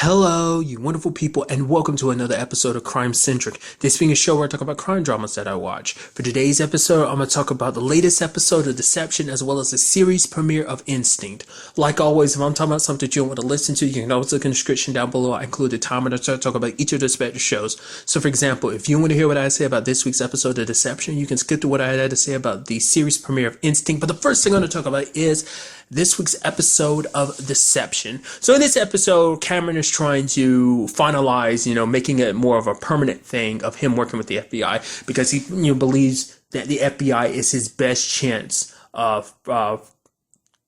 Hello, you wonderful people, and welcome to another episode of Crime Centric. This being a show where I talk about crime dramas that I watch. For today's episode, I'm going to talk about the latest episode of Deception as well as the series premiere of Instinct. Like always, if I'm talking about something you want to listen to, you can always look in the description down below. I include the time when I talk about each of the respective shows. So for example, if you want to hear what I say about this week's episode of Deception, you can skip to what I had to say about the series premiere of Instinct. But the first thing I'm going to talk about is this week's episode of Deception. So in this episode, Cameron is trying to finalize, making it more of a permanent thing of him working with the FBI because he, believes that the FBI is his best chance of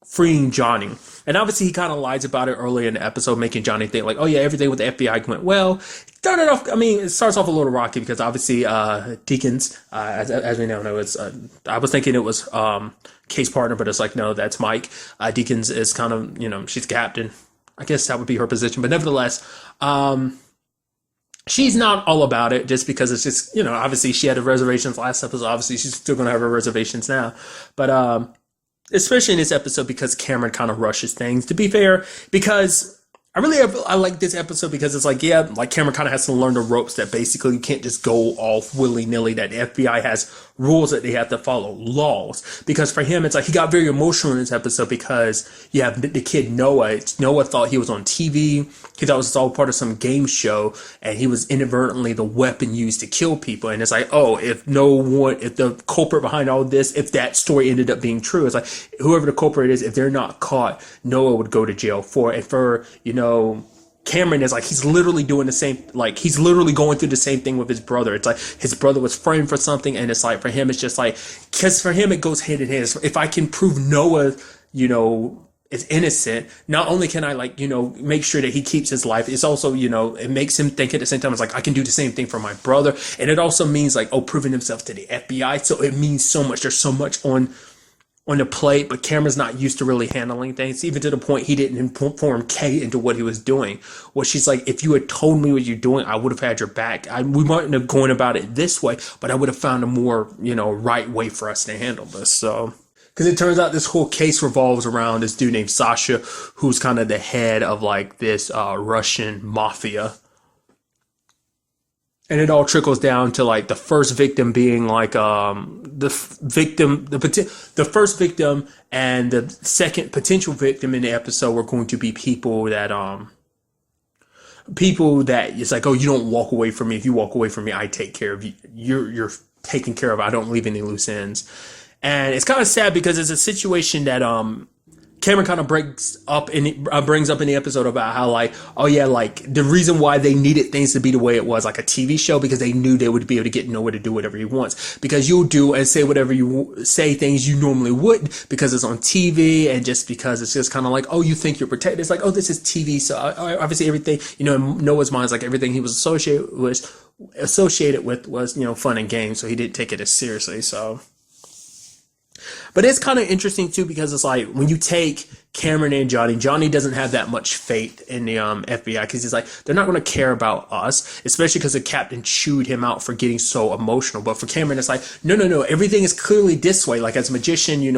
freeing Johnny. And obviously he kind of lies about it earlier in the episode, making Johnny think like, oh yeah, everything with the FBI went well. Started off, it starts off a little rocky because obviously Deakins, as we now know, it's I was thinking it was case partner, but it's like, no, that's Mike. Deakins is kind of, she's captain. I guess that would be her position. But nevertheless, she's not all about it just because it's just, obviously she had her reservations last episode. Obviously she's still going to have her reservations now. But especially in this episode because Cameron kind of rushes things. To be fair, because I like this episode because it's like, Cameron kind of has to learn the ropes that basically you can't just go off willy-nilly, that the FBI has rules that they have to follow, laws. Because for him, it's like he got very emotional in this episode because you have the kid Noah. Noah thought he was on TV. He thought it was all part of some game show, and he was inadvertently the weapon used to kill people. And it's like, oh, if the culprit behind all this, if that story ended up being true, it's like whoever the culprit is, if they're not caught, Noah would go to jail for it. And for, Cameron is like, he's literally doing the same, like he's literally going through the same thing with his brother. It's like his brother was framed for something, and it's like for him, it's just like, because for him it goes hand in hand. If I can prove Noah, is innocent, not only can I make sure that he keeps his life, it's also, it makes him think at the same time, it's like I can do the same thing for my brother. And it also means proving himself to the FBI. So it means so much. There's so much on the plate, but Cameron's not used to really handling things, even to the point he didn't inform Kay into what he was doing. Well, she's like, if you had told me what you're doing, I would have had your back. We mightn't have gone about it this way, but I would have found a more, right way for us to handle this. So, because it turns out this whole case revolves around this dude named Sasha, who's kind of the head of this Russian mafia. And it all trickles down to the first victim being the first victim and the second potential victim in the episode were going to be people that it's like, oh, you don't walk away from me. If you walk away from me, I take care of you. You're taken care of. I don't leave any loose ends. And it's kind of sad because it's a situation that Cameron kind of brings up in the episode about how the reason why they needed things to be the way it was, like a TV show, because they knew they would be able to get Noah to do whatever he wants, because you'll do and say whatever things you normally wouldn't because it's on TV, and just because it's just kind of like, oh, you think you're protected. It's like, oh, this is TV, so obviously everything, in Noah's mind is like everything he was associated with was fun and games, so he didn't take it as seriously. So. But it's kind of interesting too, because it's like when you take Cameron and Johnny doesn't have that much faith in the FBI, because he's like, they're not going to care about us, especially because the captain chewed him out for getting so emotional. But for Cameron, it's like, no, everything is clearly this way. Like as a magician, he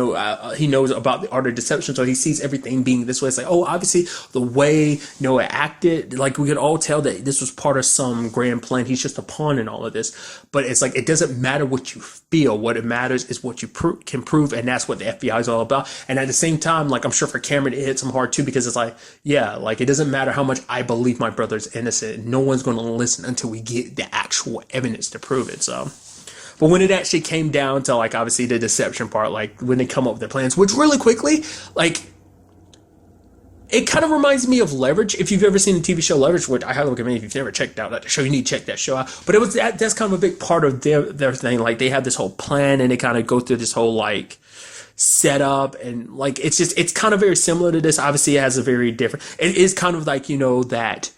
knows about the art of deception, so he sees everything being this way. It's like, oh, obviously the way Noah acted, like we could all tell that this was part of some grand plan. He's just a pawn in all of this. But it's like, it doesn't matter what you feel. What it matters is what you can prove, and that's what the FBI is all about. And at the same time, I'm sure for Cameron it hits him hard too, because it's like, it doesn't matter how much I believe my brother's innocent, no one's going to listen until we get the actual evidence to prove it. So, but when it actually came down to obviously the deception part, when they come up with their plans, which really quickly, it kind of reminds me of Leverage. If you've ever seen the TV show Leverage, which I highly recommend, if you've never checked out that show, you need to check that show out. But that's kind of a big part of their thing. They have this whole plan, and they kind of go through this whole setup, and it's kind of very similar to this. Obviously it has a very different, it is kind of that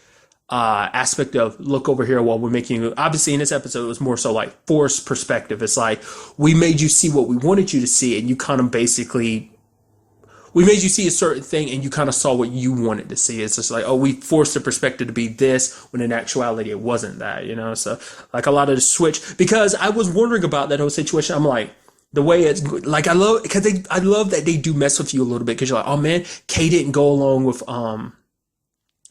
aspect of look over here while we're making, obviously in this episode it was more so forced perspective. It's like, we made you see what we wanted you to see, and you kind of basically, we made you see a certain thing and you kind of saw what you wanted to see. It's just like, oh, we forced the perspective to be this, when in actuality it wasn't that, so a lot of the switch, because I was wondering about that whole situation. I'm like, the way it's I love that they do mess with you a little bit, because you're like, oh man, Kay didn't go along with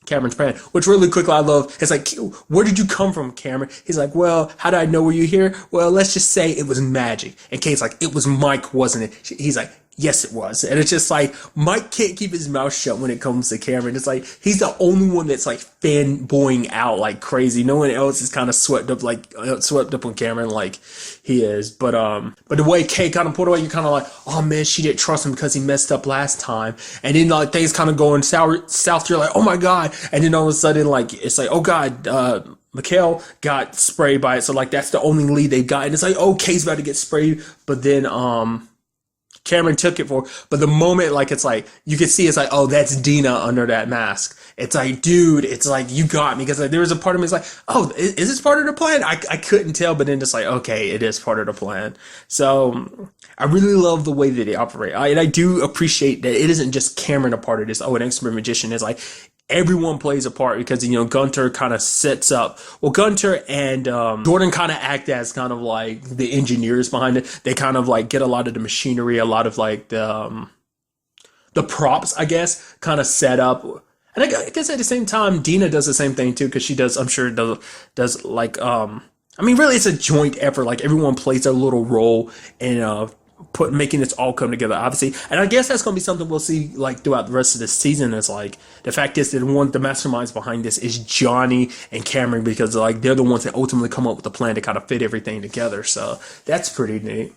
Cameron's plan, which really quickly I love. It's like, where did you come from, Cameron? He's like, well, how did I know were you here? Well, let's just say it was magic. And Kate's like, it was Mike, wasn't it? He's like, yes, it was. And it's just like, Mike can't keep his mouth shut when it comes to Cameron. It's like, he's the only one that's like fanboying out like crazy. No one else is kind of swept up on Cameron like he is. But the way Kate kind of put away, you're kind of like, oh man, she didn't trust him because he messed up last time. And then like things kind of going south. You're like, oh my God. And then all of a sudden, like, it's like, oh God, Mikhail got sprayed by it. So like, that's the only lead they've got. And it's like, oh, Kate's about to get sprayed. But then, Cameron took it but the moment, like, it's like, you can see it's like, oh, that's Dina under that mask. It's like, dude, it's like, you got me. Because like, there was a part of me that's like, oh, is this part of the plan? I couldn't tell, but then just like, okay, it is part of the plan. So I really love the way that they operate. And I do appreciate that it isn't just Cameron a part of this. Oh, an expert magician. It's like, everyone plays a part because, you know, Gunter kind of sets up. Well, Gunter and Jordan kind of act as kind of like the engineers behind it. They kind of like get a lot of the machinery, a lot of like the props, I guess, kind of set up. And I guess at the same time, Dina does the same thing too, because she does, I'm sure, does like, I mean, really, it's a joint effort. Like, everyone plays their little role in making this all come together, obviously. And I guess that's going to be something we'll see like throughout the rest of the season. Is like, the fact is that the masterminds behind this is Johnny and Cameron, because like they're the ones that ultimately come up with a plan to kind of fit everything together. So that's pretty neat.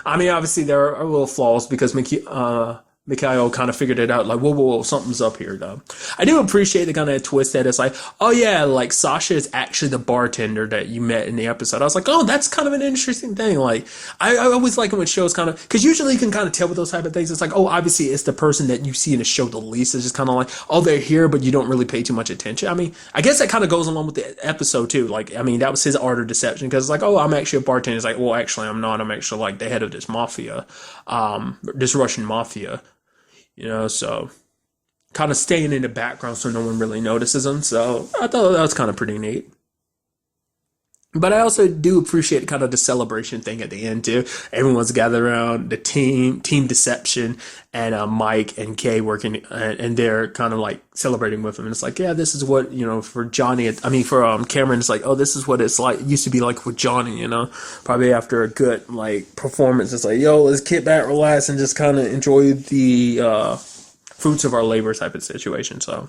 I mean, obviously there are little flaws because Mikhail kind of figured it out, like, whoa, something's up here, though. I do appreciate the kind of twist that it's like, oh yeah, like, Sasha is actually the bartender that you met in the episode. I was like, oh, that's kind of an interesting thing. Like, I always like it when shows kind of, because usually you can kind of tell with those type of things. It's like, oh, obviously it's the person that you see in the show the least. It's just kind of like, oh, they're here, but you don't really pay too much attention. I mean, I guess that kind of goes along with the episode, too. Like, I mean, that was his art of deception, because it's like, oh, I'm actually a bartender. It's like, well, actually, I'm not. I'm actually, like, the head of this mafia, this Russian mafia. You know, so kind of staying in the background so no one really notices them. So I thought that was kind of pretty neat. But I also do appreciate kind of the celebration thing at the end too. Everyone's gathered around the team deception, and Mike and Kay working, and they're kind of like celebrating with him. And it's like, yeah, this is what, you know, for Johnny. I mean, for Cameron, it's like, oh, this is what it's like. It used to be like with Johnny, you know. Probably after a good like performance, it's like, yo, let's get back, relax, and just kind of enjoy the fruits of our labor type of situation. So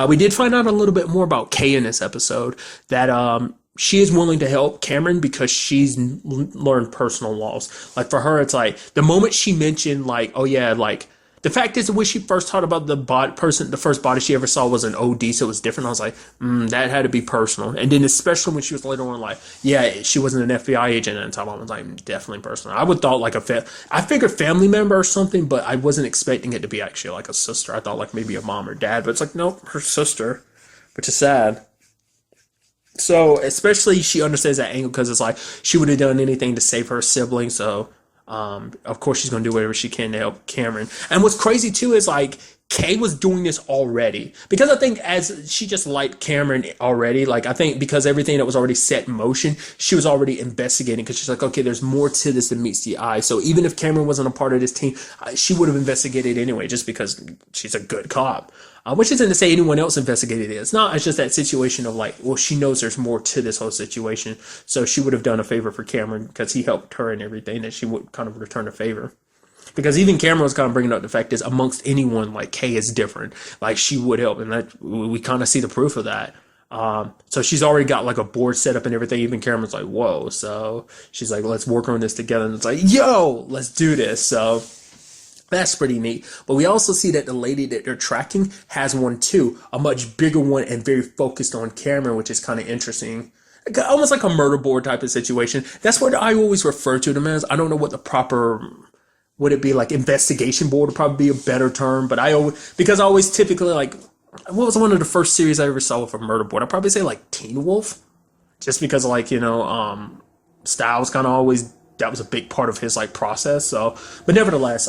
we did find out a little bit more about Kay in this episode. That she is willing to help Cameron because she's learned personal laws. Like, for her, it's like the moment she mentioned, like, oh yeah, like, the fact is that when she first thought about the first body she ever saw was an OD, so it was different. I was like, that had to be personal. And then especially when she was later on like, yeah, she wasn't an FBI agent at the time, I was like, definitely personal. I would thought like I figured family member or something, but I wasn't expecting it to be actually like a sister. I thought like maybe a mom or dad, but it's like, nope, her sister, which is sad. So, especially she understands that angle because it's like she would have done anything to save her sibling. So, of course, she's going to do whatever she can to help Cameron. And what's crazy, too, is like Kay was doing this already. Because I think as she just liked Cameron already, like I think because everything that was already set in motion, she was already investigating because she's like, okay, there's more to this than meets the eye. So, even if Cameron wasn't a part of this team, she would have investigated anyway just because she's a good cop. Which isn't to say anyone else investigated it. It's not. It's just that situation of like, well, she knows there's more to this whole situation. So she would have done a favor for Cameron because he helped her and everything, that she would kind of return a favor. Because even Cameron was kind of bringing up the fact is amongst anyone, like Kay is different. Like she would help. And that we kind of see the proof of that. So she's already got like a board set up and everything. Even Cameron's like, whoa. So she's like, let's work on this together. And it's like, yo, let's do this. So that's pretty neat. But we also see that the lady that they're tracking has one too, a much bigger one and very focused on Cameron, which is kind of interesting. Almost like a murder board type of situation. That's what I always refer to them as. I don't know what the proper, would it be like investigation board would probably be a better term, but I always typically like, what was one of the first series I ever saw with a murder board? I'd probably say like Teen Wolf, just because like, you know, Styles kind of always, that was a big part of his like process. So, but nevertheless,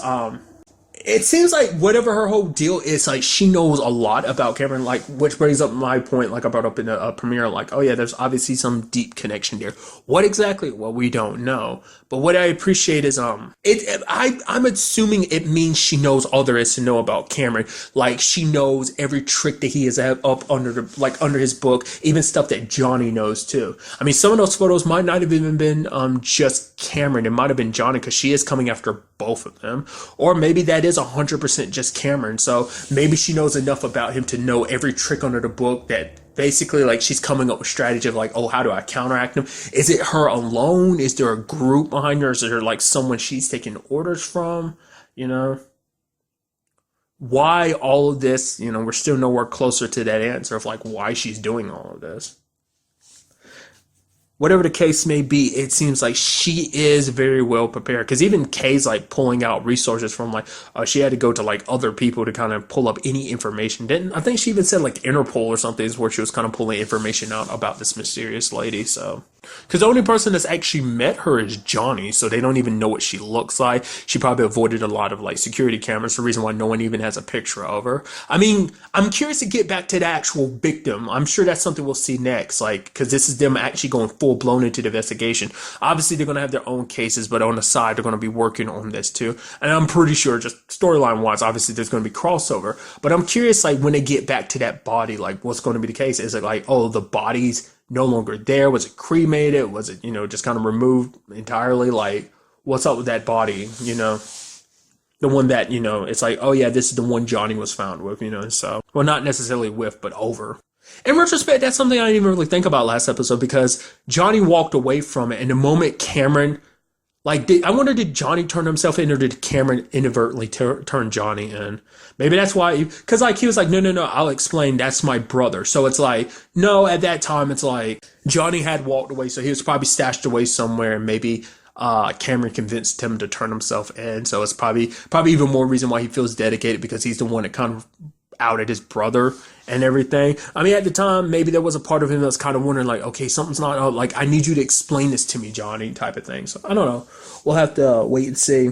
it seems like whatever her whole deal is, like she knows a lot about Cameron, like which brings up my point, like I brought up in the premiere, like, oh yeah, there's obviously some deep connection there. What exactly? Well, we don't know. But what I appreciate is I'm assuming it means she knows all there is to know about Cameron. Like she knows every trick that he has up under his book, even stuff that Johnny knows too. I mean, some of those photos might not have even been just Cameron. It might have been Johnny because she is coming after both of them. Or maybe that is 100% just Cameron. So maybe she knows enough about him to know every trick under the book that basically like she's coming up with strategy of like, oh, how do I counteract him? Is it her alone? Is there a group behind her? Is there like someone she's taking orders from? You know? Why all of this? You know, we're still nowhere closer to that answer of like why she's doing all of this. Whatever the case may be, it seems like she is very well prepared. Because even Kay's like pulling out resources from like, she had to go to like other people to kind of pull up any information. Didn't I think she even said like Interpol or something is where she was kind of pulling information out about this mysterious lady. So, because the only person that's actually met her is Johnny, so they don't even know what she looks like. She probably avoided a lot of like security cameras. The reason why no one even has a picture of her. I mean, I'm curious to get back to the actual victim. I'm sure that's something we'll see next, like because this is them actually going full blown into the investigation. Obviously, they're going to have their own cases, but on the side, they're going to be working on this too. And I'm pretty sure, just storyline wise, obviously there's going to be crossover. But I'm curious, like when they get back to that body, like what's going to be the case? Is it like, oh, the body's no longer there? Was it cremated? Was it, just kind of removed entirely? Like, what's up with that body? The one that, it's like, oh yeah, this is the one Johnny was found with, so, well, not necessarily with, but over. In retrospect, that's something I didn't even really think about last episode because Johnny walked away from it. And the moment Cameron, I wonder, did Johnny turn himself in or did Cameron inadvertently turn Johnny in? Maybe that's why, because he was like, no, I'll explain. That's my brother. So it's like, no, at that time, it's like Johnny had walked away. So he was probably stashed away somewhere and maybe Cameron convinced him to turn himself in. So it's probably even more reason why he feels dedicated because he's the one that kind of outed his brother and everything. I mean, at the time, maybe there was a part of him that was kind of wondering, like, okay, something's not out. Like, I need you to explain this to me, Johnny, type of thing. So I don't know. We'll have to wait and see.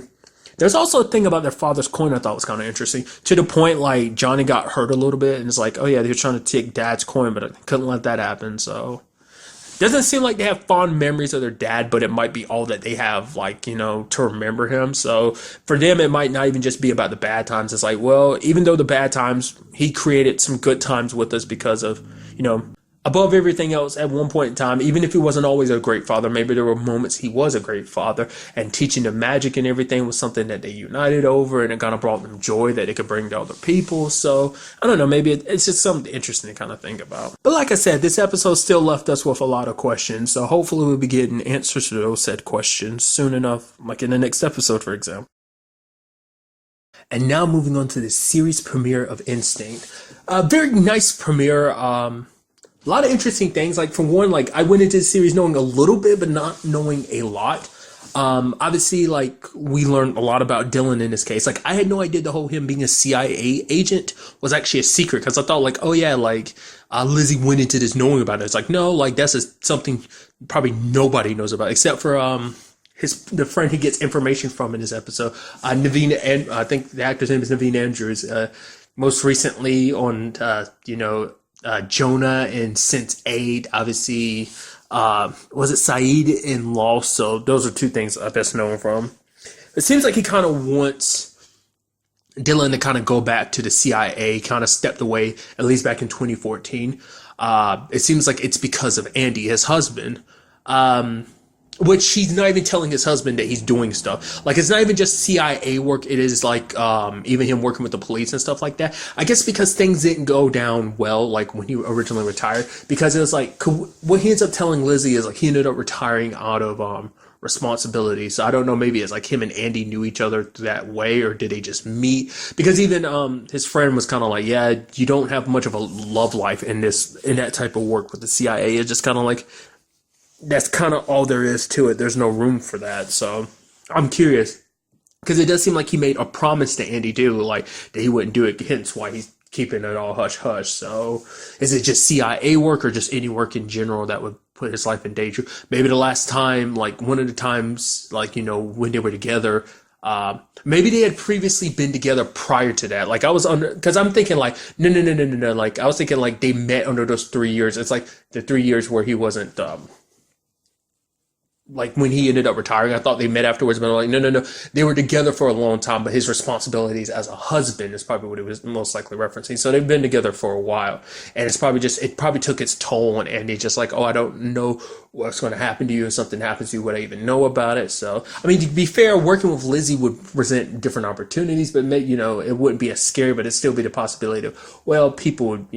There's also a thing about their father's coin I thought was kind of interesting. To the point, like, Johnny got hurt a little bit, and it's like, oh yeah, they're trying to take Dad's coin, but I couldn't let that happen. So doesn't seem like they have fond memories of their dad, but it might be all that they have, like, to remember him. So for them, it might not even just be about the bad times. It's like, well, even though the bad times, he created some good times with us because of, above everything else at one point in time, even if he wasn't always a great father, maybe there were moments he was a great father, and teaching them magic and everything was something that they united over, and it kind of brought them joy that they could bring to other people. So I don't know, maybe it's just something interesting to kind of think about. But like I said, this episode still left us with a lot of questions, so hopefully we'll be getting answers to those said questions soon enough, like in the next episode, for example. And now moving on to the series premiere of Instinct. A very nice premiere. A lot of interesting things. Like, for one, like, I went into the series knowing a little bit, but not knowing a lot. Obviously, like, we learned a lot about Dylan in this case. Like, I had no idea the whole him being a CIA agent was actually a secret, because I thought, like, oh yeah, like, Lizzie went into this knowing about it. It's like, no, like, that's something probably nobody knows about, except for, the friend he gets information from in this episode, Naveen, and I think the actor's name is Naveen Andrews, most recently on, Jonah and Sense8, obviously, was it Saeed in Lost? So those are two things I best know him from. It seems like he kind of wants Dylan to kind of go back to the CIA, kind of stepped away, at least back in 2014. It seems like it's because of Andy, his husband, which he's not even telling his husband that he's doing stuff. Like, it's not even just CIA work. It is like, even him working with the police and stuff like that. I guess because things didn't go down well, like when he originally retired, because it was like, what he ends up telling Lizzie is like, he ended up retiring out of, responsibility. So I don't know, maybe it's like him and Andy knew each other that way, or did they just meet? Because even, his friend was kind of like, yeah, you don't have much of a love life in that type of work with the CIA. It's just kind of like, that's kind of all there is to it. There's no room for that. So I'm curious, because it does seem like he made a promise to Andy too, like that he wouldn't do it, hence why he's keeping it all hush hush. So is it just CIA work or just any work in general that would put his life in danger? Maybe the last time, like one of the times, like, when they were together, Maybe they had previously been together prior to that. Like I was under, because I'm thinking like no. Like I was thinking like they met under those 3 years. It's like the 3 years where he wasn't like when he ended up retiring. I thought they met afterwards, but I'm like no. They were together for a long time, but his responsibilities as a husband is probably what he was most likely referencing. So they've been together for a while, and it probably took its toll on Andy. Just like, oh, I don't know what's going to happen to you. If something happens to you, would I even know about it? So I mean, to be fair, working with Lizzie would present different opportunities, but it wouldn't be as scary, but it'd still be the possibility of, well, people would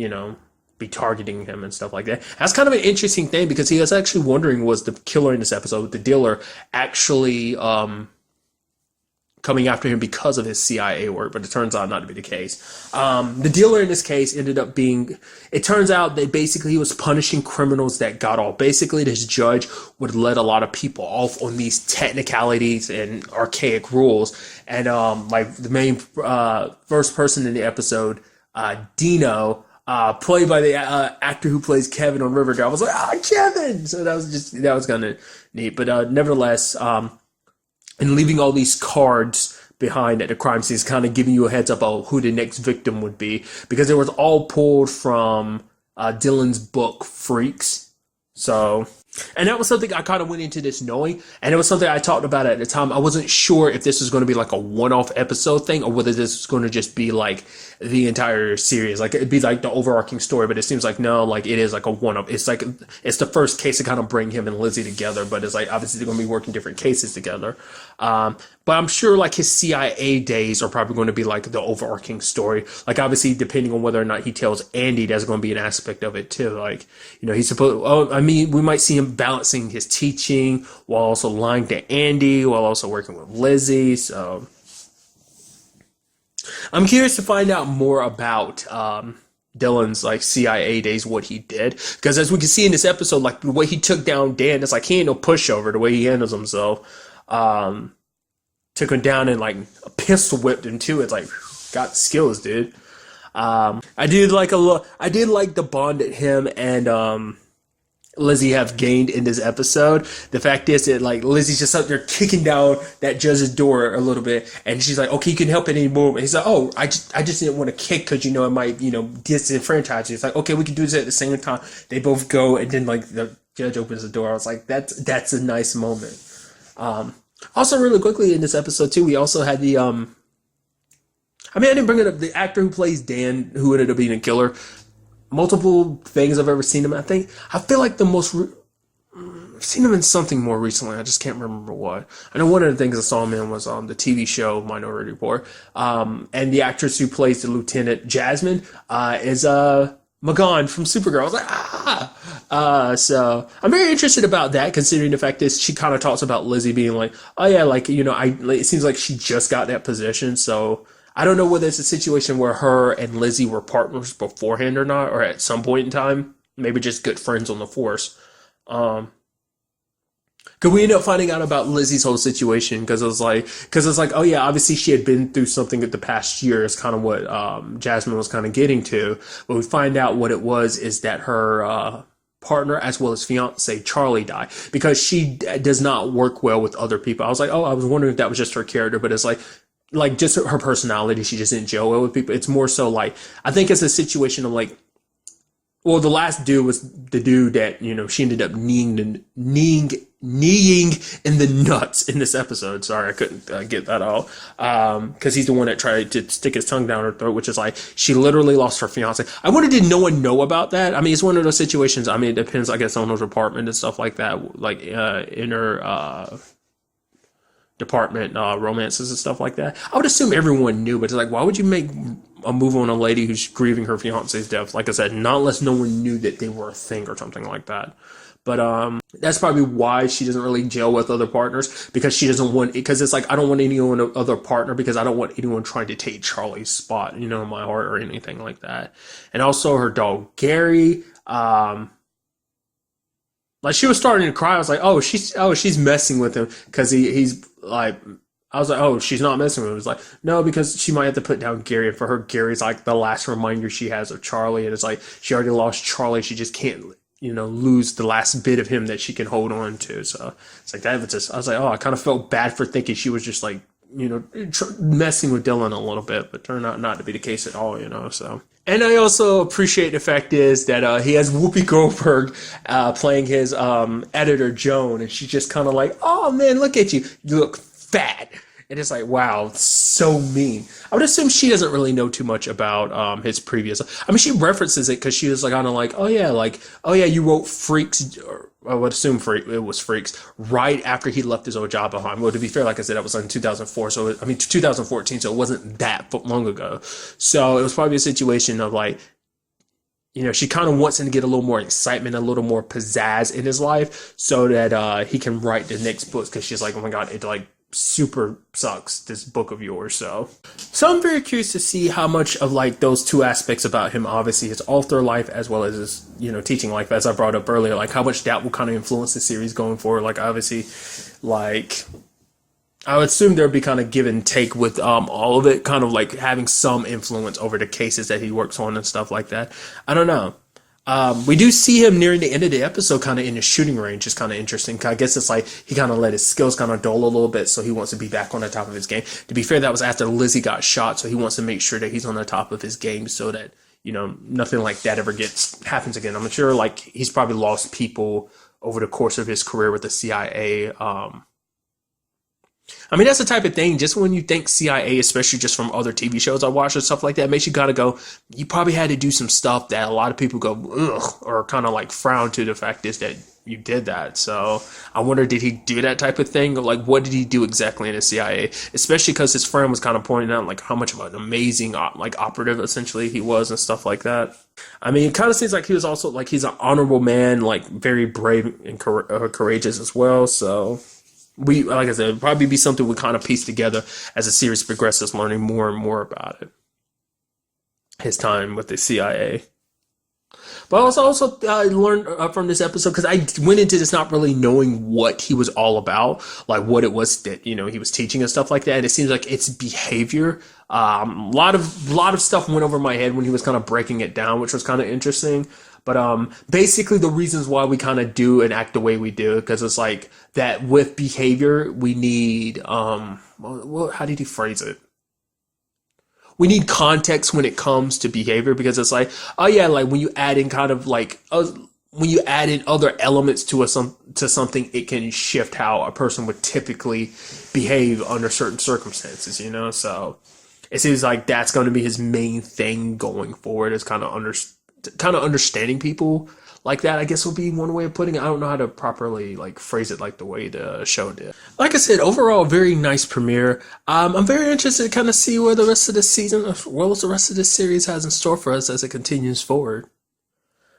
be targeting him and stuff like that. That's kind of an interesting thing, because he was actually wondering, was the killer in this episode, the dealer, actually coming after him because of his CIA work, but it turns out not to be the case. The dealer in this case ended up being, it turns out that basically he was punishing criminals that got off. Basically, this judge would let a lot of people off on these technicalities and archaic rules. And like the main first person in the episode, Dino, played by the actor who plays Kevin on Riverdale. I was like, Kevin! So that was kind of neat. But nevertheless, and leaving all these cards behind at the crime scene is kind of giving you a heads up of who the next victim would be, because it was all pulled from Dylan's book, Freaks. So, and that was something I kind of went into this knowing, and it was something I talked about at the time. I wasn't sure if this was going to be like a one-off episode thing, or whether this was going to just be like the entire series. Like it'd be like the overarching story, but it seems like no, like it is like a one-off. It's like, it's the first case to kind of bring him and Lizzie together, but it's like obviously they're going to be working different cases together. But I'm sure like his CIA days are probably going to be like the overarching story. Like obviously depending on whether or not he tells Andy, that's going to be an aspect of it too. Like, he's supposed, we might see him balancing his teaching while also lying to Andy, while also working with Lizzie. So I'm curious to find out more about Dylan's like CIA days, what he did, because as we can see in this episode, like the way he took down Dan, it's like he ain't no pushover. The way he handles himself, took him down and like a pistol whipped him too. It's like, got skills, dude. I did like the bond that him and Lizzie have gained in this episode. The fact is that like Lizzie's just up there kicking down that judge's door a little bit, and she's like, "Okay, you can help it anymore." And he's like, "Oh, I just didn't want to kick because it might disenfranchise you." It's like, okay, we can do this at the same time. They both go, and then like the judge opens the door. I was like, that's a nice moment. Also, really quickly in this episode too, we also had the I didn't bring it up. The actor who plays Dan, who ended up being a killer. Multiple things I've ever seen him. I feel like I've seen him in something more recently. I just can't remember what. I know one of the things I saw him in was the TV show Minority Report. And the actress who plays the Lieutenant Jasmine is Magan from Supergirl. I was like, so I'm very interested about that, considering the fact that she kind of talks about Lizzie being like, oh yeah, like, it seems like she just got that position, so I don't know whether it's a situation where her and Lizzie were partners beforehand or not, or at some point in time, maybe just good friends on the force. Could we end up finding out about Lizzie's whole situation? Because it's like, oh yeah, obviously she had been through something in the past year, is kind of what Jasmine was kind of getting to. But we find out what it was is that her partner as well as fiance Charlie died because she does not work well with other people. I was like, oh, I was wondering if that was just her character, but it's like just her personality, she just didn't gel well with people. It's more so like, I think it's a situation of like, well, the last dude was the dude that, she ended up kneeing in the nuts in this episode. Sorry, I couldn't get that out. Because he's the one that tried to stick his tongue down her throat, which is like, she literally lost her fiance. I wonder, did no one know about that? It's one of those situations. It depends, I guess, on her apartment and stuff like that. Like, in her, department romances and stuff like that. I would assume everyone knew, but it's like, why would you make a move on a lady who's grieving her fiance's death? Like I said, not unless no one knew that they were a thing or something like that. But that's probably why she doesn't really gel with other partners, because she doesn't want, because it's like, I don't want anyone other partner because I don't want anyone trying to take Charlie's spot, in my heart or anything like that. And also her dog Gary, like she was starting to cry. I was like, she's messing with him because he's like, I was like, oh, she's not messing with him. It was like, no, because she might have to put down Gary. And for her, Gary's like the last reminder she has of Charlie. And it's like, she already lost Charlie. She just can't, lose the last bit of him that she can hold on to. So it's like that. I was like, oh, I kind of felt bad for thinking she was just like messing with Dylan a little bit, but turned out not to be the case at all, so. And I also appreciate the fact is that he has Whoopi Goldberg playing his editor, Joan, and she's just kind of like, oh man, look at you. You look fat. And it's like, wow, so mean. I would assume she doesn't really know too much about his previous. I mean, she references it because she was like, kind of like, oh yeah, you wrote Freaks. Or I would assume it was Freaks right after he left his old job behind. Well, to be fair, like I said, that was in 2004. 2014. So it wasn't that long ago. So it was probably a situation of like, she kind of wants him to get a little more excitement, a little more pizzazz in his life, so that he can write the next book. Because she's like, oh my god, it like super sucks, this book of yours. So I'm very curious to see how much of like those two aspects about him, obviously his author life as well as his teaching life, as I brought up earlier, like how much that will kind of influence the series going forward. Like obviously, like I would assume there'd be kind of give and take with all of it, kind of like having some influence over the cases that he works on and stuff like that. I don't know. We do see him nearing the end of the episode kind of in the shooting range. Is kind of interesting. I guess it's like he kind of let his skills kind of dull a little bit, so he wants to be back on the top of his game. To be fair, that was after Lizzie got shot, so he wants to make sure that he's on the top of his game so that, nothing like that ever happens again. I'm sure like he's probably lost people over the course of his career with the CIA. I mean, that's the type of thing, just when you think CIA, especially just from other TV shows I watch and stuff like that, makes you gotta go, you probably had to do some stuff that a lot of people go, ugh, or kind of like frown to the fact is that you did that. So I wonder, did he do that type of thing? Or like, what did he do exactly in the CIA? Especially because his friend was kind of pointing out like how much of an amazing like operative essentially he was and stuff like that. I mean, it kind of seems like he was also like, he's an honorable man, like very brave and courageous as well. So like I said, it'd probably be something we kind of piece together as the series progresses, learning more and more about it. His time with the CIA. But I also learned from this episode, because I went into this not really knowing what he was all about, like what it was that, he was teaching and stuff like that. And it seems like it's behavior. A lot of stuff went over my head when he was kind of breaking it down, which was kind of interesting. But basically the reasons why we kind of do and act the way we do, because it's like that with behavior, we need, how did he phrase it? We need context when it comes to behavior, because it's like, oh yeah, like when you add in kind of like, when you add in other elements to something, it can shift how a person would typically behave under certain circumstances, So it seems like that's going to be his main thing going forward, is kind of understanding people like that, I guess would be one way of putting it. I don't know how to properly like phrase it like the way the show did. Like I said, overall, very nice premiere. I'm very interested to kind of see where the rest of the season, as well as the rest of this series, has in store for us as it continues forward.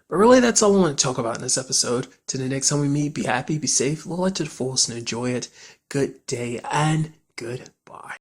But really, that's all I want to talk about in this episode. Till the next time we meet, be happy, be safe, live life to the fullest, and enjoy it. Good day and goodbye.